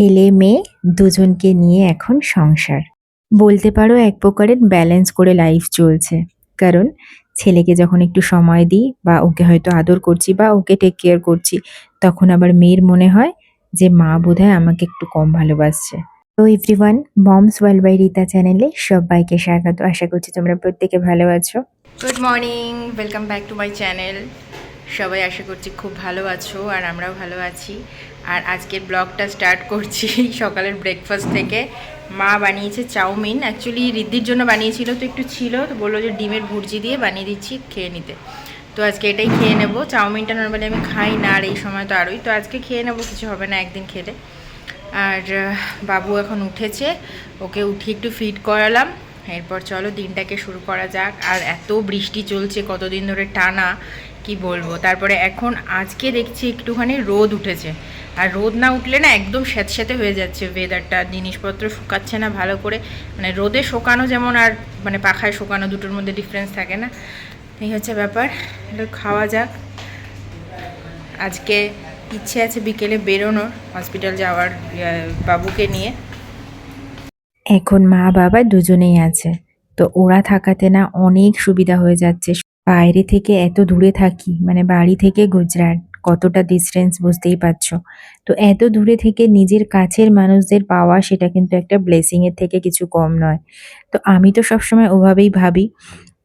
ছেলে মেয়ে দুজনকে নিয়ে এখন সংসার। বলতে পারো এক প্রকারের ব্যালেন্স করে লাইফ চলছে। কারণ ছেলেকে যখন একটু সময় দিই বা ওকে হয়তো আদর করছি বা ওকে টেক কেয়ার করছি, তখন আবার মেয়ের মনে হয় যে মা বোধহয় আমাকে একটু কম ভালোবাসছে। তো everyone, moms world by Rita চ্যানেলে সবাইকে স্বাগত। আশা করছি তোমরা প্রত্যেকে ভালো আছো। Good morning, welcome back to my channel. সবাই আশা করছি খুব ভালো আছো আর আমরাও ভালো আছি। আর আজকের ব্লগটা স্টার্ট করছি সকালের ব্রেকফাস্ট থেকে। মা বানিয়েছে চাউমিন, অ্যাকচুয়ালি রিদ্ধির জন্য বানিয়েছিল, তো একটু ছিল, তো বললো যে ডিমের ভুর্জি দিয়ে বানিয়ে দিচ্ছি, খেয়ে নিতে। তো আজকে এটাই খেয়ে নেব। চাউমিনটা নর্মালি আমি খাই না, আর এই সময় তো আরোই, তো আজকে খেয়ে নেবো, কিছু হবে না একদিন খেলে। আর বাবু এখন উঠেছে, ওকে উঠিয়ে একটু ফিড করালাম। এরপর চলো দিনটাকে শুরু করা যাক। আর এত বৃষ্টি চলছে কতদিন ধরে টানা, কি বলবো। তারপরে এখন আজকে দেখছি একটুখানি রোদ উঠেছে, আর রোদ না উঠলে না একদম স্যাঁতস্যাঁতে হয়ে যাচ্ছে ওয়েদারটা, জিনিসপত্র শুকাচ্ছে না ভালো করে। মানে রোদে শুকানো যেমন আর মানে পাখায় শুকানো দুটোর মধ্যে ডিফারেন্স থাকে না, এই হচ্ছে ব্যাপার। এটা খাওয়া যাক। আজকে ইচ্ছে আছে বিকেলে বেরোনোর, হসপিটাল যাওয়ার, বাবুকে নিয়ে। এখন মা বাবা দুজনেই আছে, তো ওরা থাকাতে না অনেক সুবিধা হয়ে যাচ্ছে। বাইরে থেকে এত দূরে থাকি, মানে বাড়ি থেকে গুজরাট কতটা ডিস্টেন্স বুঝতেই পারছো। তো এত দূরে থেকে নিজের কাছের মানুষদের পাওয়া, সেটা কিন্তু একটা ব্লেসিং এর থেকে কিছু কম নয়। তো আমি তো সবসময় ওভাবেই ভাবি,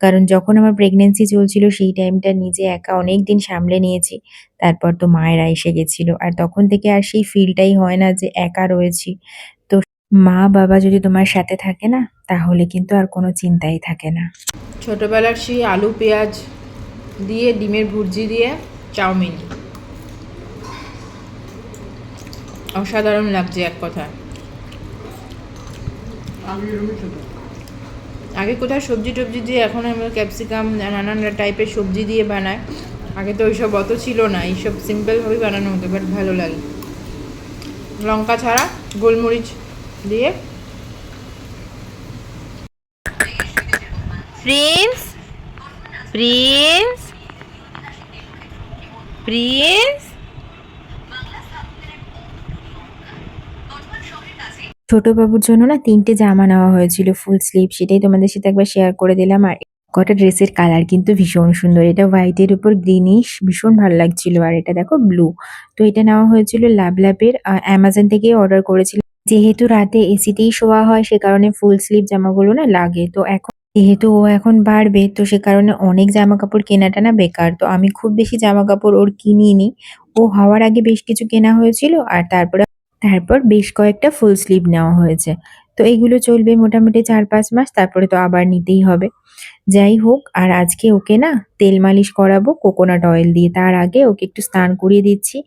কারণ যখন আমার প্রেগনেন্সি চলছিল সেই টাইমটা নিজে একা অনেক দিন সামলে নিয়েছি। তারপর তো মায়েরা এসে গেছিল, আর তখন থেকে আর সেই ফিলটাই হয় না যে একা রয়েছি। তো মা-বাবা যদি তোমার সাথে থাকে না, তাহলে কিন্তু আর কোনো চিন্তাই থাকে না। ছোটোবেলার সেই আলু পেঁয়াজ দিয়ে ডিমের ভুর্জি দিয়ে চাউমিন অসাধারণ লাগছে এক কথায়। আগে কোথায় সবজি টবজি দিয়ে, এখন আমরা ক্যাপসিকাম নানান টাইপের সবজি দিয়ে বানায়। আগে তো ওইসব অত ছিল না, এইসব সিম্পলভাবেই বানানো হতো, বাট ভালো লাগে। লঙ্কা ছাড়া গোলমরিচ দিয়ে। Prince, Prince, Prince. ছোট বাবুর জন্য না ৩ টে জামা নেওয়া হয়েছিল ফুল স্লিভ, সেটাই তোমাদের সাথে একবার শেয়ার করে দিলাম। আর কটা ড্রেসের কালার কিন্তু ভীষণ সুন্দর। এটা হোয়াইটের উপর গ্রিনিশ, ভীষণ ভালো লাগছিল। আর এটা দেখো ব্লু। তো এটা নেওয়া হয়েছিল লাভলাভের, অ্যামাজন থেকেই অর্ডার করেছিলাম। যেহেতু রাতে এসিতেই শোয়া হয়, সে কারণে ফুল স্লিভ জামাগুলো না লাগে। তো এখন যেহেতু ও এখন বাড়বে, তো সে কারণে অনেক জামা কাপড় কেনাটা না বেকার। তো আমি খুব বেশি জামা কাপড় ওর কিনিনি। ও হওয়ার আগে বেশ কিছু কেনা হয়েছিল, আর তারপর বেশ কয়েকটা ফুল স্লিভ নেওয়া হয়েছে। তো এগুলো চলবে মোটামুটি ৪-৫ মাস, তারপরে তো আবার নিতেই হবে। যাই হোক, আর আজকে ওকে না তেল মালিশ করাবো কোকোনাট অয়েল দিয়ে। তার আগে ওকে একটু স্নান করিয়ে দিচ্ছি।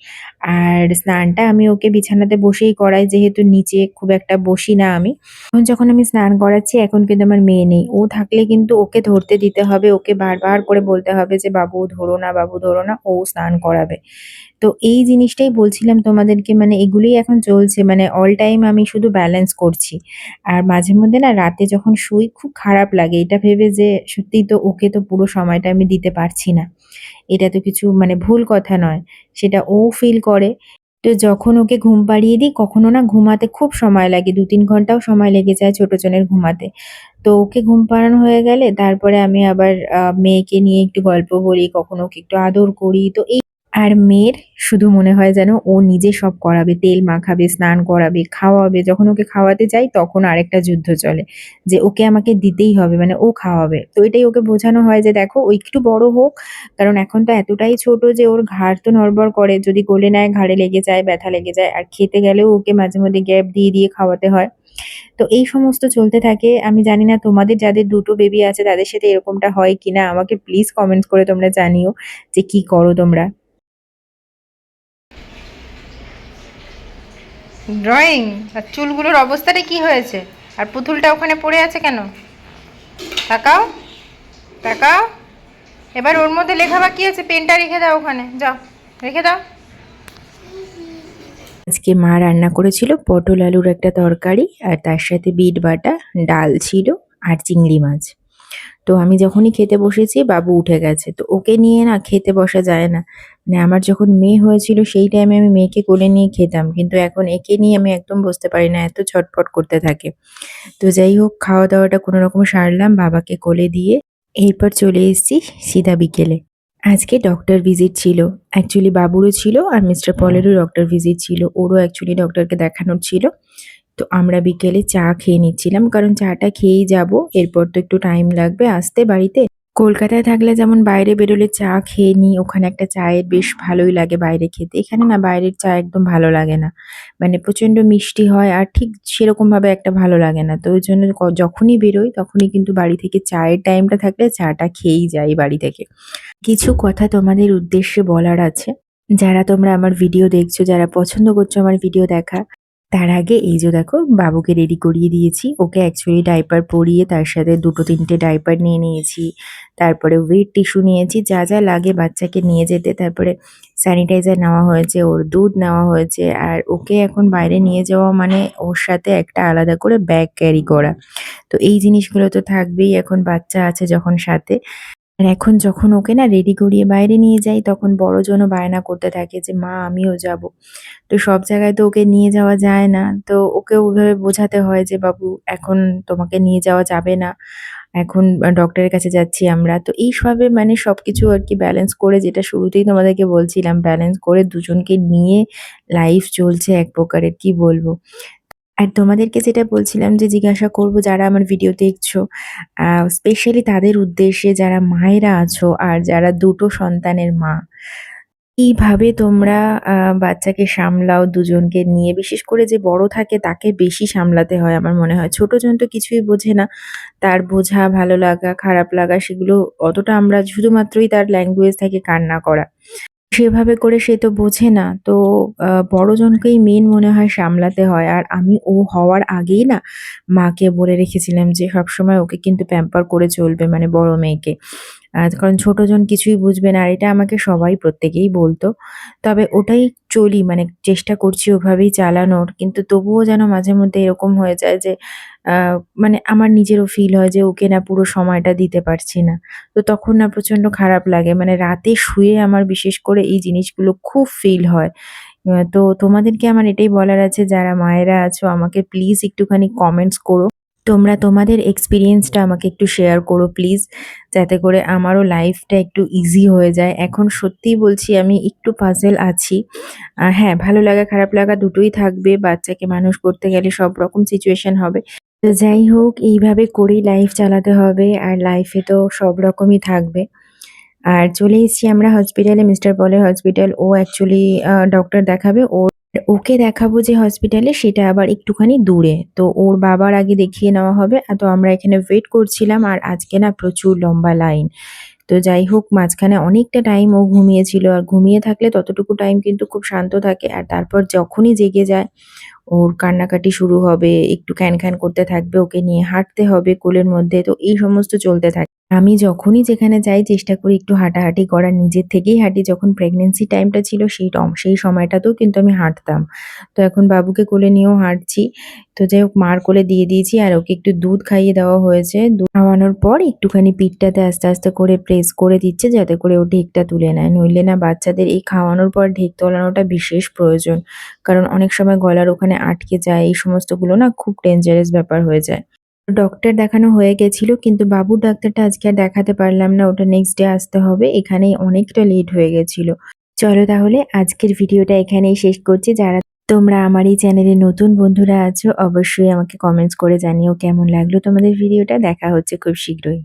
আর স্নানটা আমি ওকে বিছানাতে বসেই করাই, যেহেতু নিচে খুব একটা বসি না আমি। এখন যখন আমি স্নান করাচ্ছি, এখন কিন্তু আমার মেয়ে নেই। ও থাকলে কিন্তু ওকে ধরতে দিতে হবে, ওকে বারবার করে বলতে হবে যে বাবু ধরো না, বাবু ধরো না, ও স্নান করাবে। তো এই জিনিসটাই বলছিলাম তোমাদেরকে, মানে এগুলোই এখন চলছে, মানে অল টাইম আমি শুধু ব্যালেন্স করছি। আর মাঝে মধ্যে না রাতে যখন শুই খুব খারাপ লাগে, এটা ভেবে যে সত্যিই তো ওকে তো পুরো সময়টা আমি দিতে পারছি না। এটা তো কিছু মানে ভুল কথা নয়, সেটা ও ফিল করে। তো যখন ওকে ঘুম পাড়িয়ে দিই, কখনো না ঘুমাতে খুব সময় লাগে, ২-৩ ঘন্টাও সময় লেগে যায় ছোট জনের ঘুমাতে। তো ওকে ঘুম পাড়ানো হয়ে গেলে তারপরে আমি আবার মেয়েকে নিয়ে একটু গল্প বলি, কখনো ওকে একটু আদর করি। তো এই আর মেয়ের শুধু মনে হয় যেন ও নিজে সব করাবে, তেল মাখাবে, স্নান করাবে, খাওয়াবে। যখন ওকে খাওয়াতে যাই তখন আরেকটা যুদ্ধ চলে যে ওকে আমাকে দিতেই হবে, মানে ও খাওয়াবে। তো এটাই ওকে বোঝানো হয় যে দেখো ও একটু বড় হোক, কারণ এখন তো এতটাই ছোট যে ওর ঘাড় তো নড়বড় করে, যদি কোলে নেয় ঘাড়ে লেগে যায়, ব্যথা লেগে যায়। আর খেতে গেলেও ওকে মাঝে মধ্যে গ্যাপ দিয়ে দিয়ে খাওয়াতে হয়। তো এই সমস্ত চলতে থাকে। আমি জানি না তোমাদের যাদের দুটো বেবি আছে তাদের সাথে এরকমটা হয় কিনা, আমাকে প্লিজ কমেন্টস করে তোমরা জানিও যে কি করো তোমরা। ড্রয়িং আর চুলগুলোর অবস্থাটা কি হয়েছে? আর পুতুলটা ওখানে পড়ে আছে কেন? তাকাও, তাকাও। এবার ওর মধ্যে লেখা বাকি আছে, পেনটা রেখে দাও ওখানে, যাও রেখে দাও। আজকে মা রান্না করেছিল পটল আলুর একটা তরকারি, আর তার সাথে বিট বাটা, ডাল ছিল, আর চিংড়ি মাছ। তো আমি যখনই খেতে বসেছি বাবু উঠে গেছে। তো ওকে নিয়ে না খেতে বসা যায় না। মানে আমার যখন মেয়ে হয়েছিল সেই টাইমে আমি মেয়েকে কোলে নিয়ে খেতাম। কিন্তু এখন একে নিয়ে আমি একদম বসতে পারি না। এত ছটফট করতে থাকে। তো যাই হোক খাওয়া-দাওয়াটা কোনরকম সারলাম বাবাকে কোলে দিয়ে। এরপর চলে এসেছি সিধা বিকেলে। আজকে ডক্টর ভিজিট ছিল। অ্যাকচুয়ালি বাবুরও ছিল আর মিস্টার পলেরও ডক্টর ভিজিট ছিল। ওরও অ্যাকচুয়ালি ডক্টরকে দেখানোর ছিল। তো আমরা বিকেলে চা খেয়ে নিচ্ছিলাম। কারণ চাটা খেয়েই যাবো। এরপর তো একটু টাইম লাগবে আসতে বাড়িতে। কলকাতায় থাকলে যেমন বাইরে বেরোলে চা খেয়ে নিই, ওখানে একটা চায়ের বেশ ভালোই লাগে বাইরে খেতে। এখানে না বাইরের চা একদম ভালো লাগে না। মানে প্রচণ্ড মিষ্টি হয় আর ঠিক সেরকমভাবে একটা ভালো লাগে না। তো ওই জন্য যখনই বেরোই তখনই কিন্তু বাড়ি থেকে চায়ের টাইমটা থাকলে চাটা খেয়েই যাই বাড়ি থেকে। কিছু কথা তোমাদের উদ্দেশ্যে বলার আছে। যারা তোমরা আমার ভিডিও দেখছো, যারা পছন্দ করছো আমার ভিডিও দেখা, তার আগে এই যে দেখো বাবুকে রেডি করিয়ে দিয়েছি। ওকে অ্যাকচুয়ালি ডাইপার পরিয়ে তার সাথে ২টো ৩টে ডাইপার নিয়ে নিয়েছি। তারপরে ওয়েট টিস্যু নিয়েছি, যা, যা লাগে বাচ্চাকে নিয়ে যেতে। তারপরে স্যানিটাইজার নেওয়া হয়েছে, ওর দুধ নেওয়া হয়েছে। আর ওকে এখন বাইরে নিয়ে যাওয়া মানে ওর সাথে একটা আলাদা করে ব্যাগ ক্যারি করা। তো এই জিনিসগুলো তো থাকবেই এখন বাচ্চা আছে যখন সাথে। আর এখন যখন ওকে না রেডি করিয়ে বাইরে নিয়ে যাই তখন বড়জনও বায়না করতে থাকে যে, "মা আমিও যাবো।" তো সব জায়গায় তো ওকে নিয়ে যাওয়া যায় না। তো ওকেও ওইভাবে বোঝাতে হয় যে, "বাবু এখন তোমাকে নিয়ে যাওয়া যাবে না। এখন ডক্টরের কাছে যাচ্ছি আমরা।" তো এইভাবে মানে সবকিছু আরকি ব্যালেন্স করে যেটা শুরুতেই তোমাদেরকে বলছিলাম ব্যালেন্স করে দুজনকে নিয়ে লাইফ চলছে এক প্রকারের, কি বলবো? আর তোমাদেরকে যেটা বলছিলাম যে জিজ্ঞাসা করব যারা আমার ভিডিও দেখছো, স্পেশালি তাদের উদ্দেশ্যে যারা মায়েরা আছো আর যারা ২ টো সন্তানের মা। কিভাবে তোমরা বাচ্চাকে সামলাও দুজনকে নিয়ে? বিশেষ করে যে বড় থাকে তাকে বেশি সামলাতে হয় আমার মনে হয়। ছোটজন তো কিছুই বোঝে না। তার বোঝা, ভালো লাগা, খারাপ লাগা সেগুলো অতটা আমরা শুধুমাত্রই তার ল্যাঙ্গুয়েজ থাকে কান্না করা। সেভাবে করে সে তো বোঝে না। তো বড়জনকেই মেইন মনে হয় সামলাতে হয়। আর আমি ও হওয়ার আগেই না মাকে বলে রেখেছিলাম যে সবসময় ওকে কিন্তু প্যাম্পার করে চলবে মানে বড় মেয়েকে। কারণ ছোটজন কিছুই বুঝবে না আর এটা আমাকে সবাই প্রত্যেকেই বলত। তবে ওটাই চলি মানে চেষ্টা করছি ওভাবেই চালানোর। কিন্তু তবুও যেন মাঝে মধ্যে এরকম হয়ে যায় যে আ মানে আমার নিজেরও ফিল হয় যে ওকে না পুরো সময়টা দিতে পারছি না। তো তখন না প্রচন্ড খারাপ লাগে। মানে রাতে শুয়ে আমার বিশেষ করে এই জিনিসগুলো খুব ফিল হয়। তো তোমাদেরকে আমার এটাই বলার আছে যারা মায়েরা আছো আমাকে প্লিজ একটুখানি কমেন্টস করো। তোমরা তোমাদের এক্সপেরিয়েন্সটা আমাকে একটু শেয়ার করো প্লিজ। যাতে করে আমারও লাইফটা একটু ইজি হয়ে যায়। এখন সত্যিই বলছি আমি একটু পাজল আছি। হ্যাঁ, ভালো লাগা খারাপ লাগা দুটোই থাকবে। বাচ্চাকে মানুষ করতে গেলে সব রকম সিচুয়েশন হবে। তো যাই হোক এইভাবে করেই লাইফ চালাতে হবে আর লাইফে তো সব রকমই থাকবে। আর চলে এসেছি আমরা হসপিটালে, মিস্টার পলের হসপিটাল। ও অ্যাকচুয়ালি ডক্টর দেখাবে। ওকে দেখাবো যে হসপিটালে সেটা আবার একটুখানি দূরে। তো ওর বাবার আগে দেখিয়ে নেওয়া হবে। তো আমরা এখানে ওয়েট করছিলাম আর আজকে না প্রচুর লম্বা লাইন। তো যাই হোক মাঝখানে অনেকটা টাইম ও ঘুমিয়েছিল। আর ঘুমিয়ে থাকলে ততটুকু টাইম কিন্তু খুব শান্ত থাকে। আর তারপর যখনই জেগে যায় ওর কান্নাকাটি শুরু হবে, একটু খ্যান করতে থাকবে, ওকে নিয়ে হাঁটতে হবে কোলের মধ্যে। তো এই সমস্ত চলতে থাকে। আমি যখনই যেখানে যাই চেষ্টা করি একটু হাঁটাহাঁটি করার, নিজের থেকেই হাঁটি। যখন প্রেগন্যান্সি টাইমটা ছিল সেই সময়টাতেও কিন্তু আমি হাঁটতাম। তো এখন বাবুকে কোলে নিয়েও হাঁটছি। তো যাই হোক মার কোলে দিয়ে দিয়েছি আর ওকে একটু দুধ খাইয়ে দেওয়া হয়েছে। দুধ খাওয়ানোর পর একটুখানি পিঠটাতে আস্তে করে প্রেস করে দিচ্ছে যাতে করে ও ঢেকটা তুলে নেয়। নইলে না বাচ্চাদের এই খাওয়ানোর পর ঢেক তোলানোটা বিশেষ প্রয়োজন। কারণ অনেক সময় গলার ওখানে আটকে যায়। এই সমস্তগুলো না খুব ডেঞ্জারাস ব্যাপার হয়ে যায়। ডক্টর দেখানো হয়ে গেছিল কিন্তু বাবুর ডাক্তারটা আজকে আর দেখাতে পারলাম না। ওটা নেক্সট ডে আসতে হবে। এখানেই অনেকটা লেট হয়ে গেছিল। চলো তাহলে আজকের ভিডিওটা এখানেই শেষ করছি। যারা তোমরা আমার এই চ্যানেলে নতুন বন্ধুরা আছো অবশ্যই আমাকে কমেন্টস করে জানিও কেমন লাগলো তোমাদের ভিডিওটা। দেখা হচ্ছে খুব শীঘ্রই।